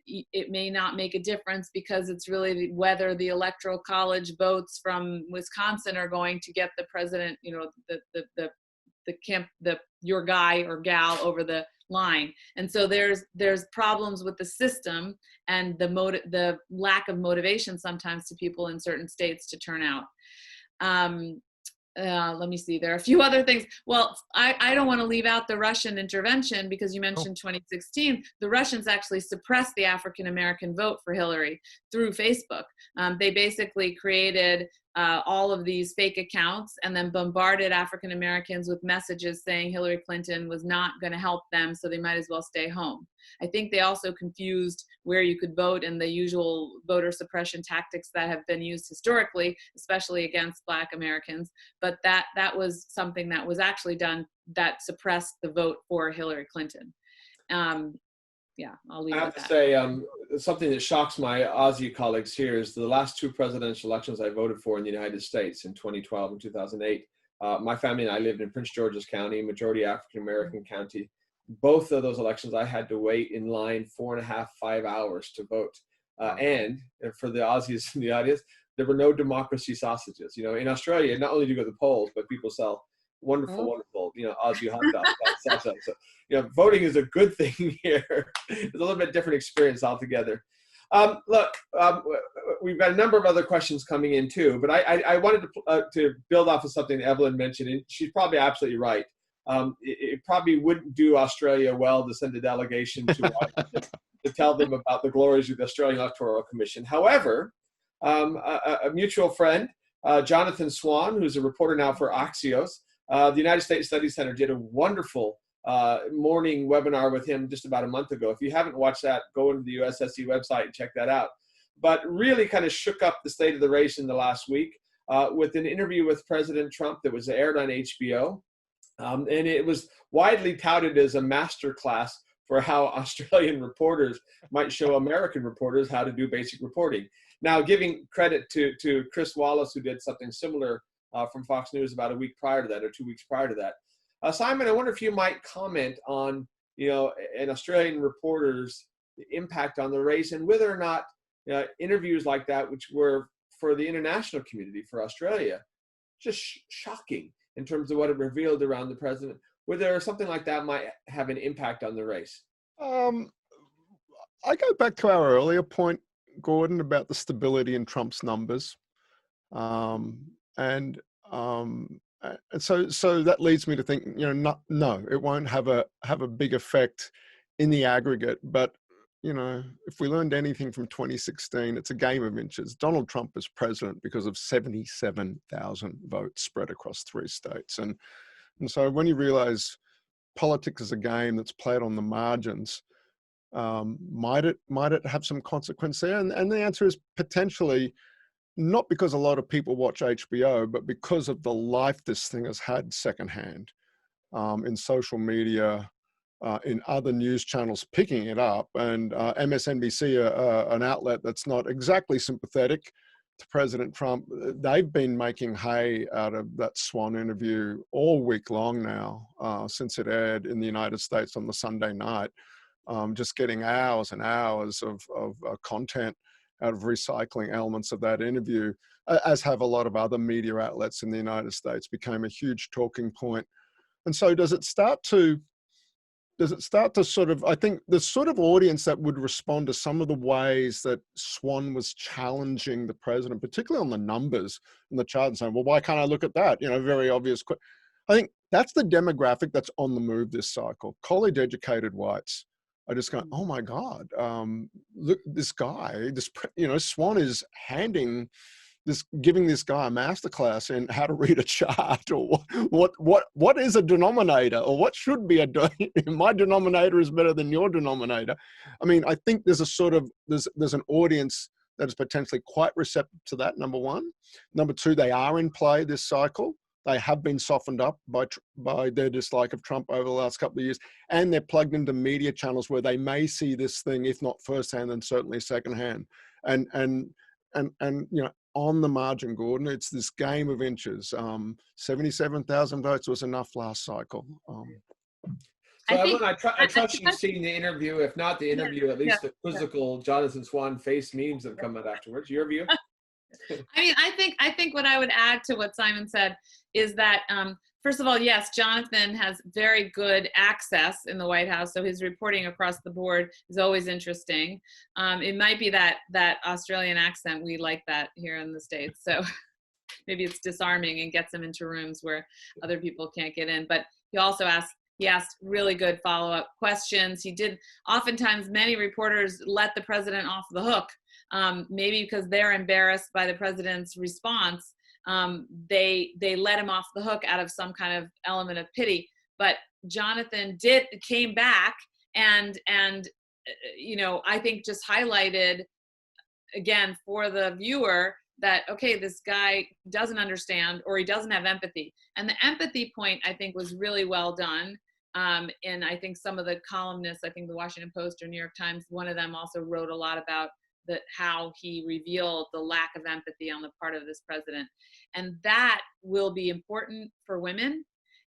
it may not make a difference, because it's really whether the Electoral College votes from Wisconsin are going to get the president, your guy or gal over the line. And so there's problems with the system and the lack of motivation sometimes to people in certain states to turn out. Let me see, there are a few other things. Well, I don't want to leave out the Russian intervention, because you mentioned 2016. The Russians actually suppressed the African-American vote for Hillary through Facebook. They basically created all of these fake accounts and then bombarded African-Americans with messages saying Hillary Clinton was not going to help them, so they might as well stay home. I think they also confused where you could vote and the usual voter suppression tactics that have been used historically, especially against Black Americans. But that was something that was actually done that suppressed the vote for Hillary Clinton. I'll leave it at that. I have to say, something that shocks my Aussie colleagues here is the last two presidential elections I voted for in the United States in 2012 and 2008. My family and I lived in Prince George's County, majority African-American county. Both of those elections, I had to wait in line 4.5, 5 hours to vote. And for the Aussies in the audience, there were no democracy sausages. In Australia, not only do you go to the polls, but people sell wonderful, Aussie hot dogs. So, voting is a good thing here. It's a little bit different experience altogether. We've got a number of other questions coming in too, but I wanted to build off of something Evelyn mentioned, and she's probably absolutely right. It probably wouldn't do Australia well to send a delegation to Washington to tell them about the glories of the Australian Electoral Commission. However, a mutual friend, Jonathan Swan, who's a reporter now for Axios, the United States Study Center did a wonderful morning webinar with him just about a month ago. If you haven't watched that, go into the USAsia website and check that out. But really kind of shook up the state of the race in the last week with an interview with President Trump that was aired on HBO. And it was widely touted as a master class for how Australian reporters might show American reporters how to do basic reporting. Now, giving credit to Chris Wallace, who did something similar from Fox News about a week prior to that, or 2 weeks prior to that. Simon, I wonder if you might comment on, an Australian reporter's impact on the race, and whether or not interviews like that, which were for the international community, for Australia, just shocking in terms of what it revealed around the president, whether something like that might have an impact on the race. I go back to our earlier point, Gordon, about the stability in Trump's numbers. And so that leads me to think, no, it won't have a big effect in the aggregate. But you know, if we learned anything from 2016, it's a game of inches. Donald Trump is president because of 77,000 votes spread across 3 states. And so when you realize politics is a game that's played on the margins, might it have some consequence there? And the answer is potentially, not because a lot of people watch HBO, but because of the life this thing has had secondhand, in social media, in other news channels picking it up, and MSNBC, an outlet that's not exactly sympathetic to President Trump, they've been making hay out of that Swan interview all week long now, since it aired in the United States on the Sunday night, just getting hours and hours of content out of recycling elements of that interview, as have a lot of other media outlets in the United States, became a huge talking point. And so does it start to sort of, I think the sort of audience that would respond to some of the ways that Swan was challenging the president, particularly on the numbers and the chart, and saying, well, why can't I look at that? You know, very obvious. I think that's the demographic that's on the move this cycle. College educated whites are just going, oh my God, look, this guy, Swan is giving this guy a masterclass in how to read a chart, or what is a denominator, or what should be my denominator is better than your denominator. I mean, I think there's a sort of, there's an audience that is potentially quite receptive to that, number one. Number two, they are in play this cycle. They have been softened up by their dislike of Trump over the last couple of years, and they're plugged into media channels where they may see this thing, if not firsthand, then certainly secondhand. And you know, on the margin, Gordon, it's this game of inches. 77,000 votes was enough last cycle. So Evelyn, I trust you've seen the interview. If not the interview, at least the quizzical Jonathan Swan face memes that have come out afterwards. Your view? I mean, I think what I would add to what Simon said is that, first of all, yes, Jonathan has very good access in the White House, so his reporting across the board is always interesting. It might be that Australian accent, we like that here in the States, so maybe it's disarming and gets him into rooms where other people can't get in. But he also asked really good follow-up questions. He did, oftentimes many reporters let the president off the hook, maybe because they're embarrassed by the president's response. They let him off the hook out of some kind of element of pity. But Jonathan came back and you know, I think just highlighted again for the viewer that, okay, this guy doesn't understand, or he doesn't have empathy. And the empathy point, I think, was really well done. And I think some of the columnists, I think the Washington Post or New York Times, one of them also wrote a lot about how he revealed the lack of empathy on the part of this president. And that will be important for women.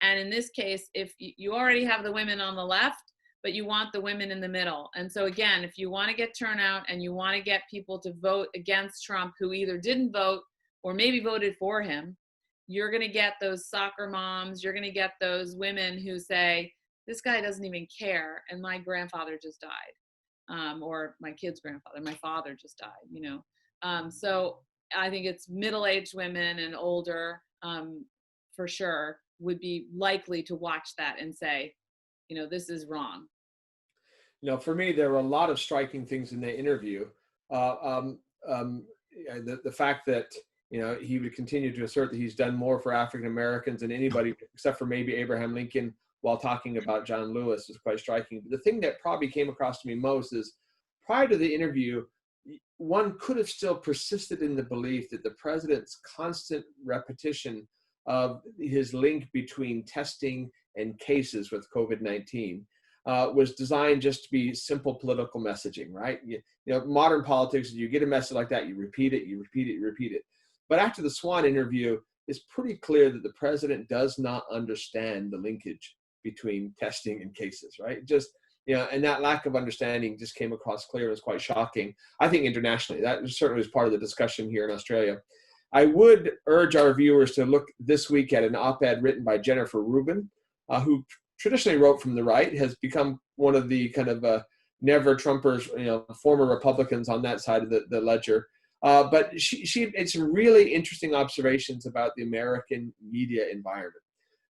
And in this case, if you already have the women on the left, but you want the women in the middle. And so again, if you want to get turnout and you want to get people to vote against Trump who either didn't vote or maybe voted for him, you're going to get those soccer moms, you're going to get those women who say, this guy doesn't even care, and my grandfather just died, or my kid's grandfather, my father just died, you know. So I think it's middle-aged women and older, for sure, would be likely to watch that and say, you know, this is wrong. You know, for me, there were a lot of striking things in the interview. The fact that, you know, he would continue to assert that he's done more for African Americans than anybody except for maybe Abraham Lincoln, while talking about John Lewis, is quite striking. But the thing that probably came across to me most is, prior to the interview, one could have still persisted in the belief that the president's constant repetition of his link between testing and cases with COVID-19 was designed just to be simple political messaging, right? You know, modern politics, you get a message like that, you repeat it, you repeat it, you repeat it. But after the Swan interview, it's pretty clear that the president does not understand the linkage between testing and cases, right? Just, you know, and that lack of understanding just came across clear and was quite shocking. I think internationally, that certainly was part of the discussion here in Australia. I would urge our viewers to look this week at an op-ed written by Jennifer Rubin, who traditionally wrote from the right, has become one of the kind of never Trumpers, you know, former Republicans on that side of the ledger. But she made some really interesting observations about the American media environment.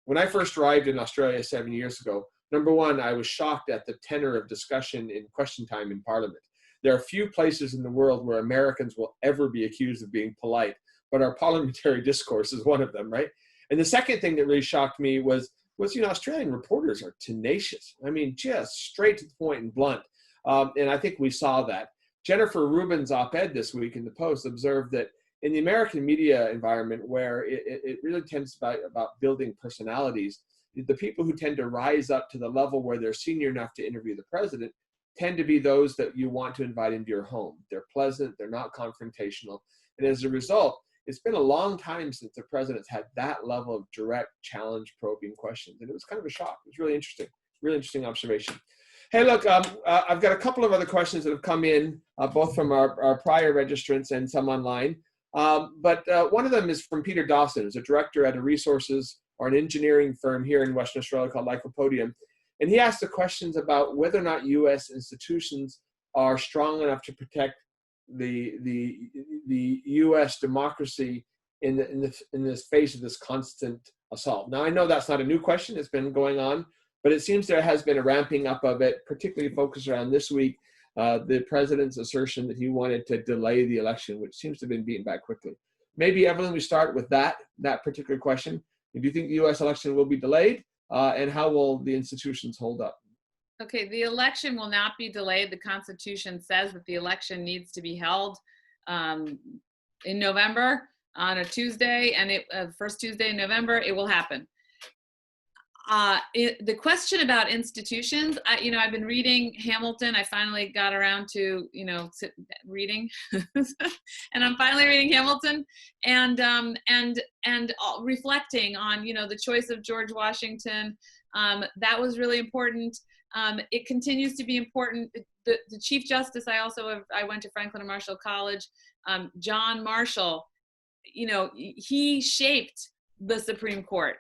When I first arrived in Australia 7 years ago, Number one, I was shocked at the tenor of discussion in question time in Parliament. There are few places in the world where Americans will ever be accused of being polite, but our parliamentary discourse is one of them, right? And the second thing that really shocked me was Australian reporters are tenacious. I mean, just straight to the point and blunt. And I think we saw that. Jennifer Rubin's op-ed this week in the Post observed that in the American media environment, where it really tends about building personalities, the people who tend to rise up to the level where they're senior enough to interview the president tend to be those that you want to invite into your home. They're pleasant, they're not confrontational. And as a result, it's been a long time since the president's had that level of direct challenge, probing questions. And it was kind of a shock. It was really interesting observation. Hey, look, I've got a couple of other questions that have come in, both from our prior registrants and some online. But one of them is from Peter Dawson, who's a director at a resources or an engineering firm here in Western Australia called Lycopodium. And he asked the questions about whether or not U.S. institutions are strong enough to protect the U.S. democracy in this face of this constant assault. Now, I know that's not a new question. It's been going on, but it seems there has been a ramping up of it, particularly focused around this week, the president's assertion that he wanted to delay the election, which seems to have been beaten back quickly. Maybe, Evelyn, we start with that particular question. Do you think the U.S. election will be delayed? And how will the institutions hold up? Okay, the election will not be delayed. The Constitution says that the election needs to be held in November on a Tuesday, and first Tuesday in November, it will happen. The question about institutions, I've been reading Hamilton. I finally got around to, reading, and I'm finally reading Hamilton, and reflecting on, the choice of George Washington. That was really important. It continues to be important. The Chief Justice, I went to Franklin and Marshall College. John Marshall, he shaped the Supreme Court.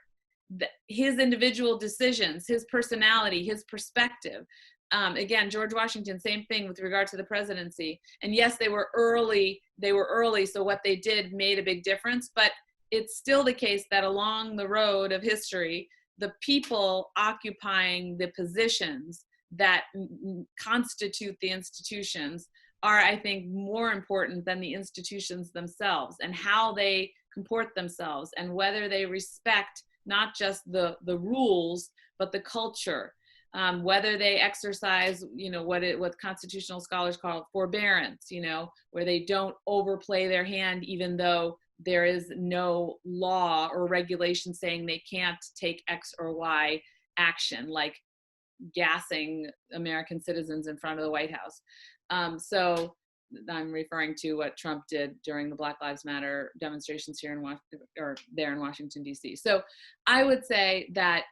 His individual decisions, his personality, his perspective. Again, George Washington, same thing with regard to the presidency. And yes, they were early, so what they did made a big difference, but it's still the case that along the road of history, the people occupying the positions that constitute the institutions are, I think, more important than the institutions themselves, and how they comport themselves, and whether they respect not just the rules, but the culture, whether they exercise, what constitutional scholars call forbearance, where they don't overplay their hand, even though there is no law or regulation saying they can't take X or Y action, like gassing American citizens in front of the White House. So I'm referring to what Trump did during the Black Lives Matter demonstrations here in Washington, D.C. So I would say that,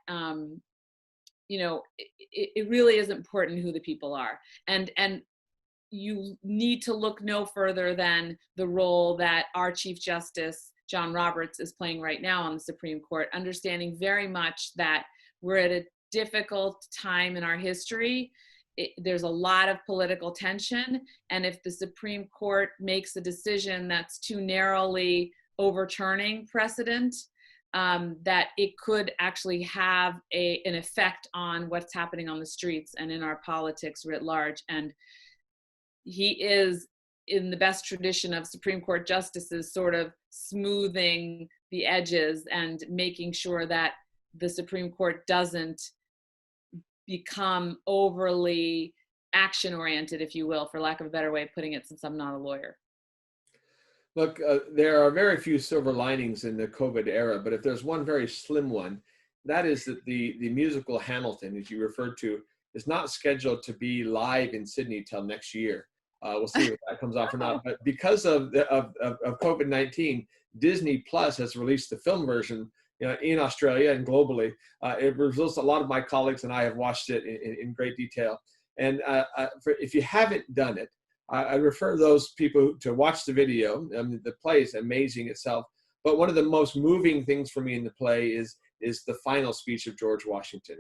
it really is important who the people are. And you need to look no further than the role that our Chief Justice, John Roberts, is playing right now on the Supreme Court, understanding very much that we're at a difficult time in our history. There's a lot of political tension, and if the Supreme Court makes a decision that's too narrowly overturning precedent, that it could actually have an effect on what's happening on the streets and in our politics writ large. And he is, in the best tradition of Supreme Court justices, sort of smoothing the edges and making sure that the Supreme Court doesn't become overly action-oriented, if you will, for lack of a better way of putting it, since I'm not a lawyer. Look, there are very few silver linings in the COVID era, but if there's one very slim one, that is that the musical Hamilton, as you referred to, is not scheduled to be live in Sydney till next year. We'll see if that comes off or not. But because of COVID-19, Disney Plus has released the film version in Australia and globally. It results, a lot of my colleagues and I have watched it in great detail. And if you haven't done it, I refer those people to watch the video. I mean, the play is amazing itself. But one of the most moving things for me in the play is the final speech of George Washington.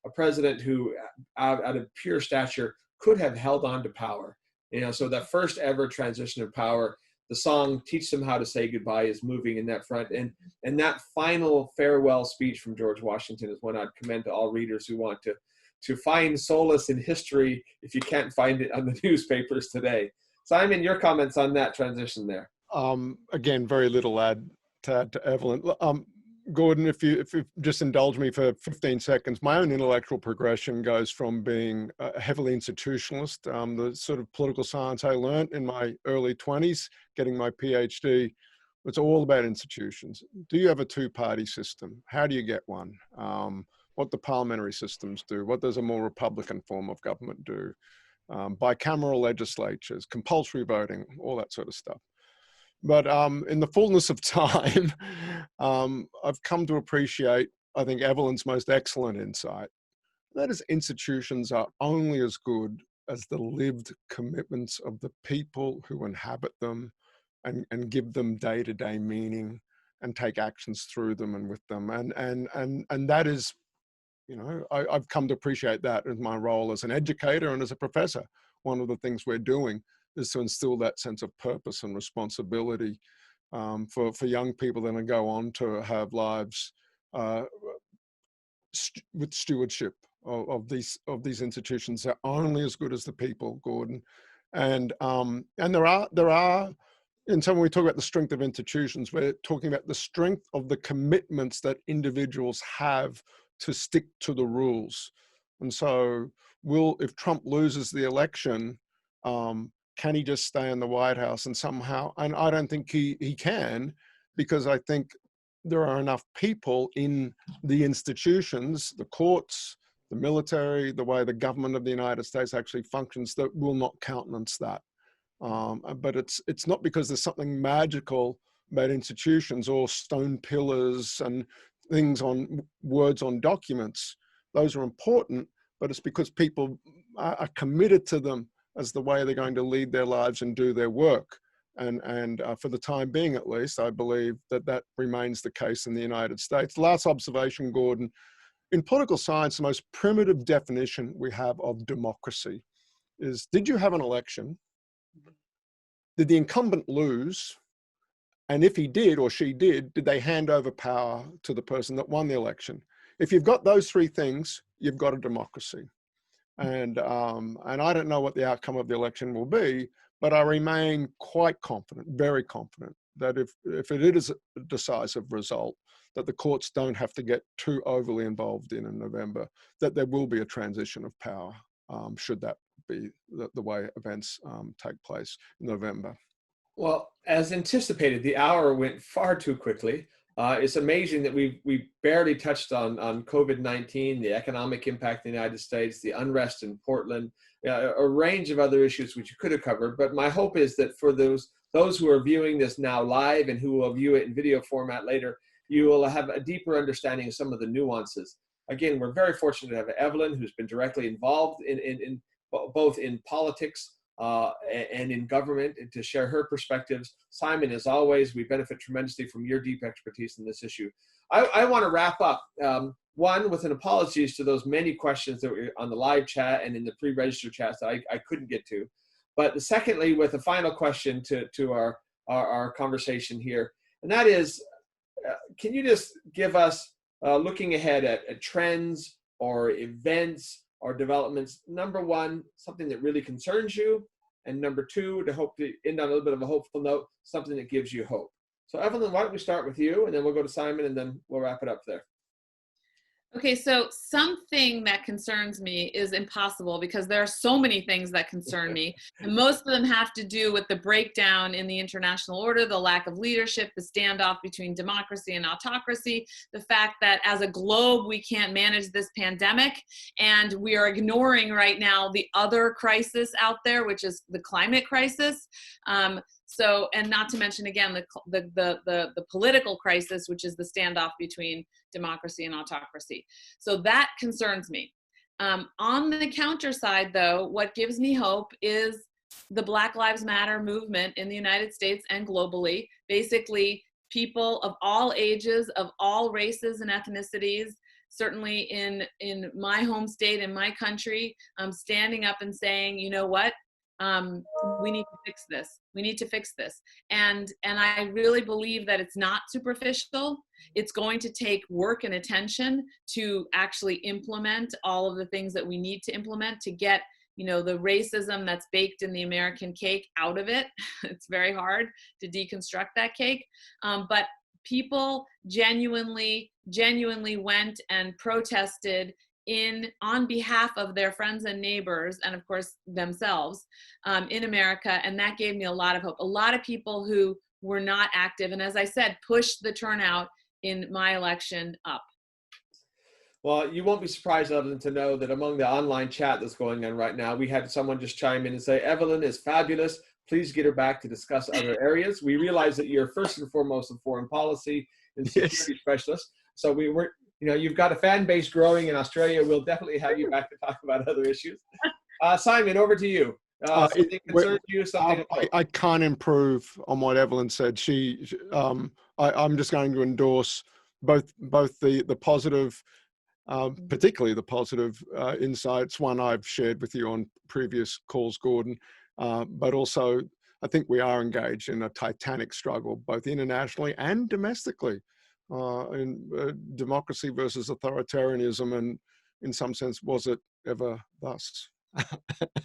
A president who, out of pure stature, could have held on to power. So that first ever transition of power, the song "Teach Them How to Say Goodbye" is moving in that front. And that final farewell speech from George Washington is one I'd commend to all readers who want to to find solace in history if you can't find it on the newspapers today. Simon, your comments on that transition there. Again, very little to add to Evelyn. Gordon, if you just indulge me for 15 seconds, my own intellectual progression goes from being a heavily institutionalist, the sort of political science I learned in my early 20s, getting my PhD, it's all about institutions. Do you have a two-party system? How do you get one? What do parliamentary systems do? What does a more Republican form of government do? Bicameral legislatures, compulsory voting, all that sort of stuff. But in the fullness of time, I've come to appreciate, I think, Evelyn's most excellent insight. That is, institutions are only as good as the lived commitments of the people who inhabit them and give them day-to-day meaning and take actions through them and with them. And that is, you know, I've come to appreciate that in my role as an educator and as a professor. One of the things we're doing is to instill that sense of purpose and responsibility for young people that go on to have lives with stewardship of these institutions. They're only as good as the people, Gordon. And there are, and so when we talk about the strength of institutions, we're talking about the strength of the commitments that individuals have to stick to the rules. And so if Trump loses the election, can he just stay in the White House and somehow, and I don't think he can, because I think there are enough people in the institutions, the courts, the military, the way the government of the United States actually functions, that will not countenance that. But it's not because there's something magical about institutions or stone pillars and things on words on documents. Those are important, but it's because people are committed to them as the way they're going to lead their lives and do their work. And for the time being, at least, I believe that remains the case in the United States. Last observation, Gordon. In political science, the most primitive definition we have of democracy is, did you have an election? Did the incumbent lose? And if he did or she did they hand over power to the person that won the election? If you've got those three things, you've got a democracy. And I don't know what the outcome of the election will be, but I remain quite confident, very confident, that if it is a decisive result, that the courts don't have to get too overly involved in November, that there will be a transition of power, should that be the way events take place in November. Well, as anticipated, the hour went far too quickly. It's amazing that we barely touched on COVID-19, the economic impact in the United States, the unrest in Portland, a range of other issues which you could have covered. But my hope is that for those who are viewing this now live and who will view it in video format later, you will have a deeper understanding of some of the nuances. Again, we're very fortunate to have Evelyn, who's been directly involved in both in politics and in government, and to share her perspectives. Simon, as always, we benefit tremendously from your deep expertise in this issue. I want to wrap up, one, with an apologies to those many questions that were on the live chat and in the pre-registered chats that I couldn't get to. But secondly, with a final question to our conversation here, and that is, can you just give us, looking ahead at trends or events or developments, number one, something that really concerns you, and number two, to hope to end on a little bit of a hopeful note, something that gives you hope. So Evelyn, why don't we start with you, and then we'll go to Simon, and then we'll wrap it up there. Okay, so something that concerns me is impossible because there are so many things that concern me. And most of them have to do with the breakdown in the international order, the lack of leadership, the standoff between democracy and autocracy, the fact that as a globe, we can't manage this pandemic. And we are ignoring right now the other crisis out there, which is the climate crisis. So, and not to mention, again, the political crisis, which is the standoff between democracy and autocracy. So that concerns me. On the counter side, though, what gives me hope is the Black Lives Matter movement in the United States and globally. Basically, people of all ages, of all races and ethnicities, certainly in my home state, in my country, standing up and saying, you know what? we need to fix this. We need to fix this. And I really believe that it's not superficial. It's going to take work and attention to actually implement all of the things that we need to implement to get, you know, the racism that's baked in the American cake out of it. It's very hard to deconstruct that cake. But people genuinely went and protested on behalf of their friends and neighbors, and of course themselves, in America, and that gave me a lot of hope. A lot of people who were not active, and as I said, pushed the turnout in my election up. Well, you won't be surprised, Evelyn, to know that among the online chat that's going on right now, we had someone just chime in and say, Evelyn is fabulous. Please get her back to discuss other areas. We realize that you're first and foremost a foreign policy and security specialist. So you know, you've got a fan base growing in Australia. We'll definitely have you back to talk about other issues. Simon, over to you. Something concerns you? Something I can't improve on what Evelyn said. I'm just going to endorse both the positive, particularly the positive insights, one I've shared with you on previous calls, Gordon, but also I think we are engaged in a titanic struggle, both internationally and domestically, in democracy versus authoritarianism, and in some sense, was it ever thus?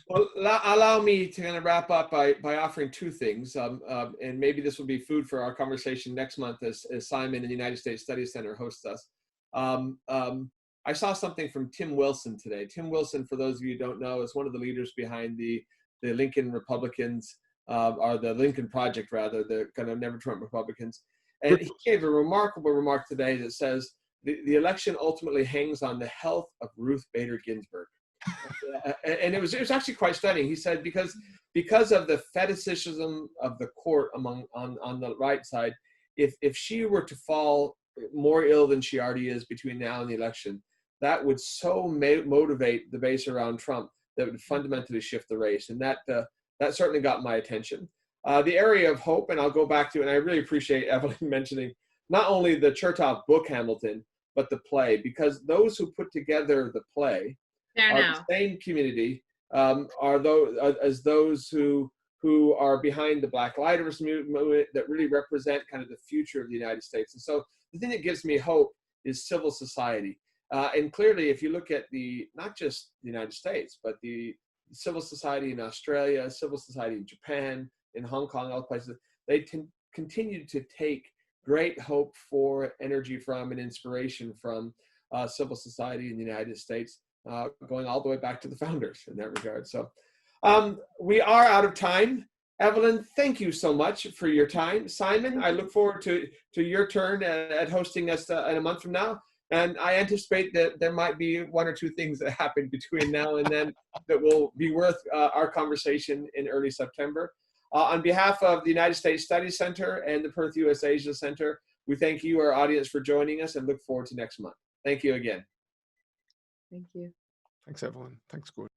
Well, allow me to kind of wrap up by offering two things, and maybe this will be food for our conversation next month as Simon in the United States Studies Center hosts us. I saw something from Tim Wilson today. Tim Wilson, for those of you who don't know, is one of the leaders behind the Lincoln Republicans, or the Lincoln Project, rather, the kind of Never Trump Republicans. And he gave a remarkable remark today that says the election ultimately hangs on the health of Ruth Bader Ginsburg. And it was actually quite stunning. He said because of the fetishism of the court on the right side, if she were to fall more ill than she already is between now and the election, that would so motivate the base around Trump that would fundamentally shift the race. And that certainly got my attention. The area of hope, and I'll go back to, and I really appreciate Evelyn mentioning not only the Chertoff book Hamilton, but the play, because those who put together the play are the same community as those who are behind the Black Lives movement that really represent kind of the future of the United States. And so the thing that gives me hope is civil society. And clearly, if you look at not just the United States, but the civil society in Australia, civil society in Japan, in Hong Kong, other places, they continue to take great hope for, energy from, and inspiration from civil society in the United States, going all the way back to the founders in that regard. So we are out of time. Evelyn, thank you so much for your time. Simon, I look forward to your turn at hosting us in a month from now. And I anticipate that there might be one or two things that happen between now and then that will be worth our conversation in early September. On behalf of the United States Studies Center and the Perth USAsia Center, we thank you, our audience, for joining us and look forward to next month. Thank you again. Thank you. Thanks, Evelyn. Thanks, Gordon.